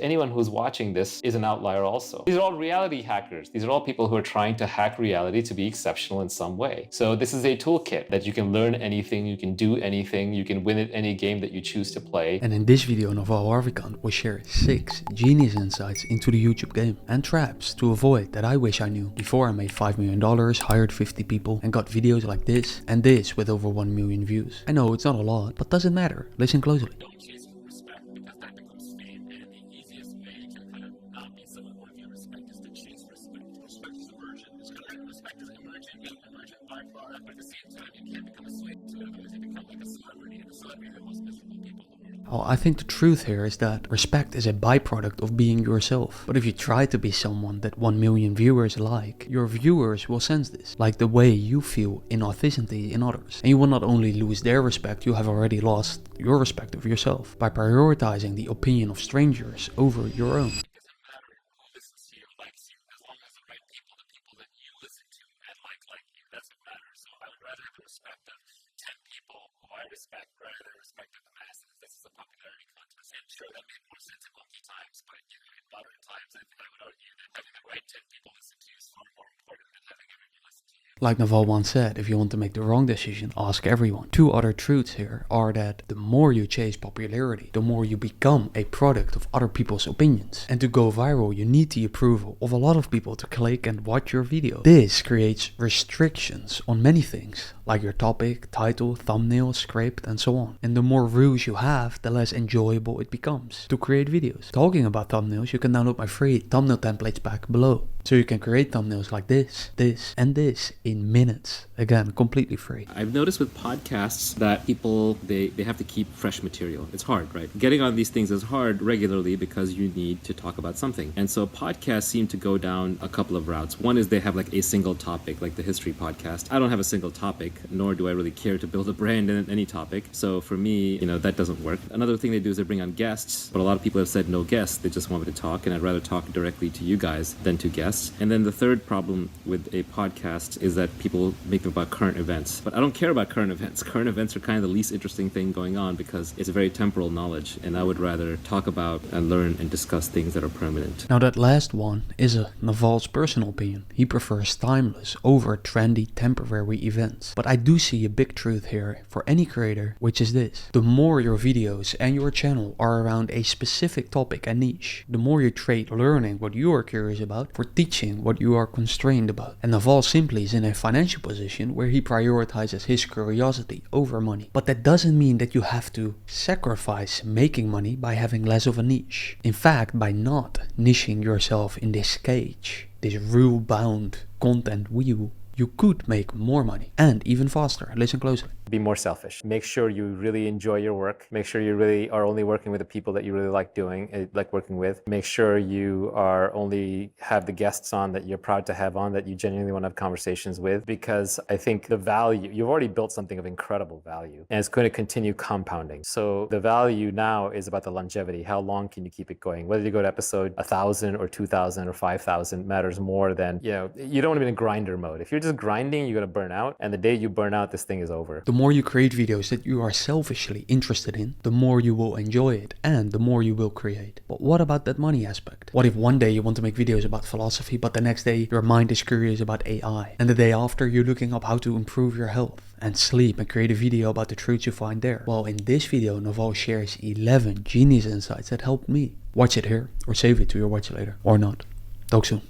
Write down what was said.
anyone who's watching this is an outlier also. These are all reality hackers. These are all people who are trying to hack reality to be exceptional in some way. So this is a toolkit that you can learn anything, you can do anything, you can win at any game that you choose to play. And in this video, Naval Ravikant will share 6 genius insights into the YouTube game and traps to avoid that I wish I knew before I made $5 million, hired 50 people and got videos like this and this with over 1 million views. I know it's not a lot, but doesn't matter. Listen closely. Don't chase respect because that becomes fame, and the easiest way to kind of not be someone who wants your respect is to chase respect. Respect is emergent. It's correct. Respect is emergent. You emergent byproduct, but at the same time, you can't become a slave to it because you become like a celebrity, and a celebrity are the most visible people in the world. Oh, I think the truth here is that respect is a byproduct of being yourself. But if you try to be someone that 1 million viewers like, your viewers will sense this, like the way you feel inauthenticity in others. And you will not only lose their respect, you have already lost your respect of yourself by prioritizing the opinion of strangers over your own. It doesn't matter who listens to you, likes you, as long as the right people, the people that you listen to and like you, that's what matters. So I would rather have the respect of 10 people who I respect rather than respect of the masses. This is a popularity contest. And sure, that made more sense in monkey times, but in modern times, I would argue that having the right 10 people listen to you is far more important than having everyone listen to you. Like Naval once said, if you want to make the wrong decision, ask everyone. 2 other truths here are that the more you chase popularity, the more you become a product of other people's opinions. And to go viral, you need the approval of a lot of people to click and watch your video. This creates restrictions on many things, like your topic, title, thumbnail, script, and so on. And the more rules you have, the less enjoyable it becomes to create videos. Talking about thumbnails, you can download my free thumbnail templates pack below. So you can create thumbnails like this, and this in minutes. Again, completely free. I've noticed with podcasts that people, they have to keep fresh material. It's hard, right? Getting on these things is hard regularly because you need to talk about something. And so podcasts seem to go down a couple of routes. One is they have like a single topic, like the history podcast. I don't have a single topic, nor do I really care to build a brand in any topic. So for me, that doesn't work. Another thing they do is they bring on guests, but a lot of people have said no guests. They just want me to talk, and I'd rather talk directly to you guys than to guests. And then the third problem with a podcast is that people make them about current events. But I don't care about current events. Current events are kind of the least interesting thing going on because it's a very temporal knowledge, and I would rather talk about and learn and discuss things that are permanent. Now that last one is a Naval's personal opinion. He prefers timeless over trendy temporary events. But I do see a big truth here for any creator, which is this. The more your videos and your channel are around a specific topic and niche, the more you trade learning what you are curious about for teaching what you are constrained about. And Naval simply is in a financial position where he prioritizes his curiosity over money. But that doesn't mean that you have to sacrifice making money by having less of a niche. In fact, by not niching yourself in this cage, this rule-bound content wheel, you could make more money and even faster. Listen closely. Be more selfish. Make sure you really enjoy your work. Make sure you really are only working with the people that you really like working with. Make sure you are only have the guests on that you're proud to have on, that you genuinely want to have conversations with, because I think the value, you've already built something of incredible value and it's going to continue compounding. So the value now is about the longevity. How long can you keep it going? Whether you go to episode 1,000 or 2,000 or 5,000 matters more than, you don't want to be in a grinder mode. If you're just grinding, you're going to burn out. And the day you burn out, this thing is over. The more you create videos that you are selfishly interested in, the more you will enjoy it and the more you will create. But what about that money aspect? What if one day you want to make videos about philosophy, but the next day your mind is curious about AI? And the day after you're looking up how to improve your health and sleep and create a video about the truths you find there? Well, in this video, Naval shares 11 genius insights that helped me. Watch it here or save it to your watch later or not. Talk soon.